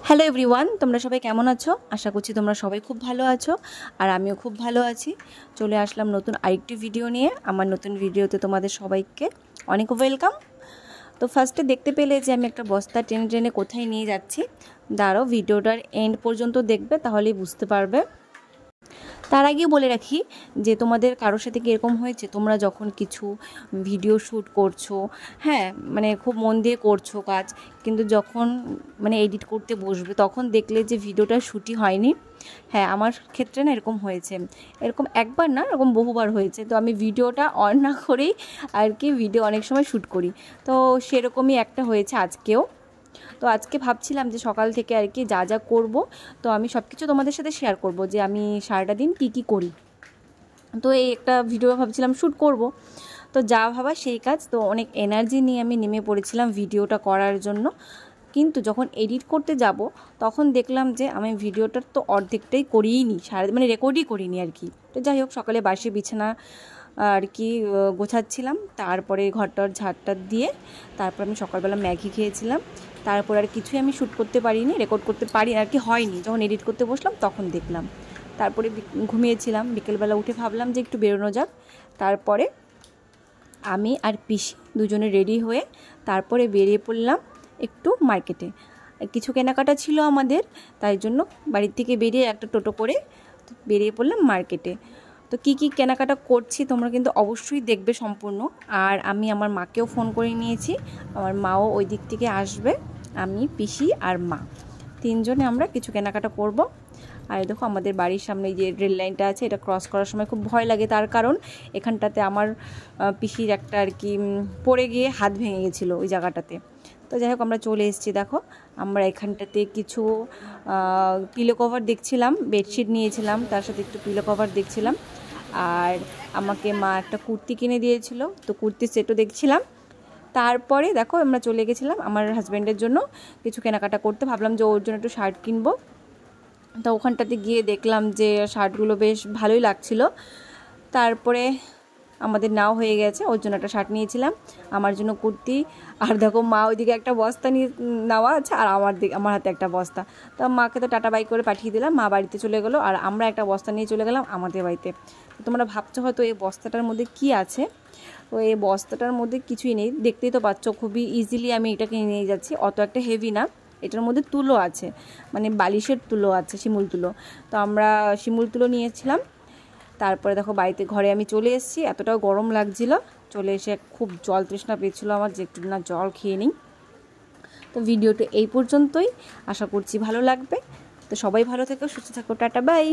Hello everyone, তোমরা সবাই কেমন আছো? আশা করছি তোমরা সবাই খুব ভালো আছো আর আমিও খুব ভালো আছি। চলে আসলাম নতুন আরেকটি ভিডিও নিয়ে। আমার নতুন ভিডিওতে তোমাদের সবাইকে অনেক ওয়েলকাম। তো ফার্স্টে দেখতে পেলে যে আমি একটা বস্তা টেনে টেনে কোথায় নিয়ে যাচ্ছি। দাঁড়াও, ভিডিওটার এন্ড পর্যন্ত দেখবে, তাহলেই বুঝতে পারবে। তার আগে বলে রাখি যে তোমাদের কারোর সাথে কি এরকম হয়েছে, তোমরা যখন কিছু ভিডিও শ্যুট করছো, হ্যাঁ মানে খুব মন দিয়ে করছো কাজ, কিন্তু যখন মানে এডিট করতে বসবে তখন দেখলে যে ভিডিওটা শ্যুটই হয়নি। হ্যাঁ, আমার ক্ষেত্রে না এরকম হয়েছে। এরকম একবার না, এরকম বহুবার হয়েছে। তো আমি ভিডিওটা অন না করেই আর কি ভিডিও অনেক সময় শ্যুট করি। তো সেরকমই একটা হয়েছে আজকেও। তো আজকে ভাবছিলাম যে সকাল থেকে আর কি যা যা করব, তো আমি সব কিছু তোমাদের সাথে শেয়ার করব যে আমি সারাটা দিন কী করি। তো এই একটা ভিডিও ভাবছিলাম শ্যুট করব, তো যা ভাবা সেই কাজ। তো অনেক এনার্জি নিয়ে আমি নেমে পড়েছিলাম ভিডিওটা করার জন্য। কিন্তু যখন এডিট করতে যাব তখন দেখলাম যে আমি ভিডিওটার তো অর্ধেকটাই করিই নি, মানে রেকর্ডই করিনি আর কি। তো যাই হোক, সকালে বাসি বিছানা আর কি গোছাচ্ছিলাম, তারপরে ঘরটার ঝাড়টা দিয়ে তারপর আমি সকালবেলা ম্যাগি খেয়েছিলাম। তারপর আর কিছুই আমি শ্যুট করতে পারিনি, রেকর্ড করতে পারি আর কি হয়নি। যখন এডিট করতে বসলাম তখন দেখলাম। তারপরে ঘুমিয়েছিলাম। বিকেলবেলা উঠে ভাবলাম যে একটু বেরোনো যাক। তারপরে আমি আর পিসি দুজনে রেডি হয়ে তারপরে বেরিয়ে পড়লাম একটু মার্কেটে। কিছু কেনাকাটা ছিল আমাদের, তাই জন্য বাড়ির থেকে বেরিয়ে একটা টোটো করে বেরিয়ে পড়লাম মার্কেটে। তো কী কেনাকাটা করছি তোমরা কিন্তু অবশ্যই দেখবে সম্পূর্ণ। আর আমি আমার মাকেও ফোন করে নিয়েছি, আমার মাও ওই দিক থেকে আসবে। আমি, পিসি আর মা তিনজনে আমরা কিছু কেনাকাটা করব। আর দেখো, আমাদের বাড়ির সামনে যে রেল লাইনটা আছে, এটা ক্রস করার সময় খুব ভয় লাগে, তার কারণ এখানটাতে আমার পিসির একটা আর কি পড়ে গিয়ে হাত ভেঙে গেছিলো ওই জায়গাটাতে। তো যাই হোক, আমরা চলে এসেছি। দেখো, আমরা এখানটাতে কিছু পিলো কভার দেখছিলাম, বেডশিট নিয়েছিলাম, তার সাথে একটু পিলো কভার দেখছিলাম। আর আমাকে মা একটা কুর্তি কিনে দিয়েছিল, তো কুর্তির সেটও দেখছিলাম। তারপরে দেখো, আমরা চলে গেছিলাম আমার হাজব্যান্ডের জন্য কিছু কেনাকাটা করতে। ভাবলাম যে ওর জন্য একটু শার্ট কিনবো। তো ওখানটাতে গিয়ে দেখলাম যে শার্টগুলো বেশ ভালোই লাগছিল। তারপরে আমাদের নাও হয়ে গেছে, ওর জন্য একটা শার্ট নিয়েছিলাম, আমার জন্য কুর্তি। আর দেখো, মা ওইদিকে একটা বস্তা নিয়ে নেওয়া আছে, আর আমার হাতে একটা বস্তা। তো মাকে তো টাটা বাই করে পাঠিয়ে দিলাম, মা বাড়িতে চলে গেলো, আর আমরা একটা বস্তা নিয়ে চলে গেলাম আমাদের বাড়িতে। তোমরা ভাবছো হয়তো এই বস্তাটার মধ্যে কি আছে। তো এই বস্তাটার মধ্যে কিছুই নেই, দেখতেই তো পাচ্ছ, খুবই ইজিলি আমি এটাকে নিয়ে যাচ্ছি, অত একটা হেভি না। এটার মধ্যে তুলো আছে, মানে বালিশের তুলো আছে, শিমুল তুলো। তো আমরা শিমুল তুলো নিয়েছিলাম। তারপরে দেখো, ঘরে আমি চলে এসেছি। এতটাও গরম লাগছিল, চলে এসে খুব জল তৃষ্ণা পেয়েছিলো আমার, যে একটু না জল খেয়ে নিই। তো ভিডিওটা এই পর্যন্তই, আশা করছি ভালো লাগবে। তো সবাই ভালো থেকো, সুস্থ থাকো, টাটা বাই।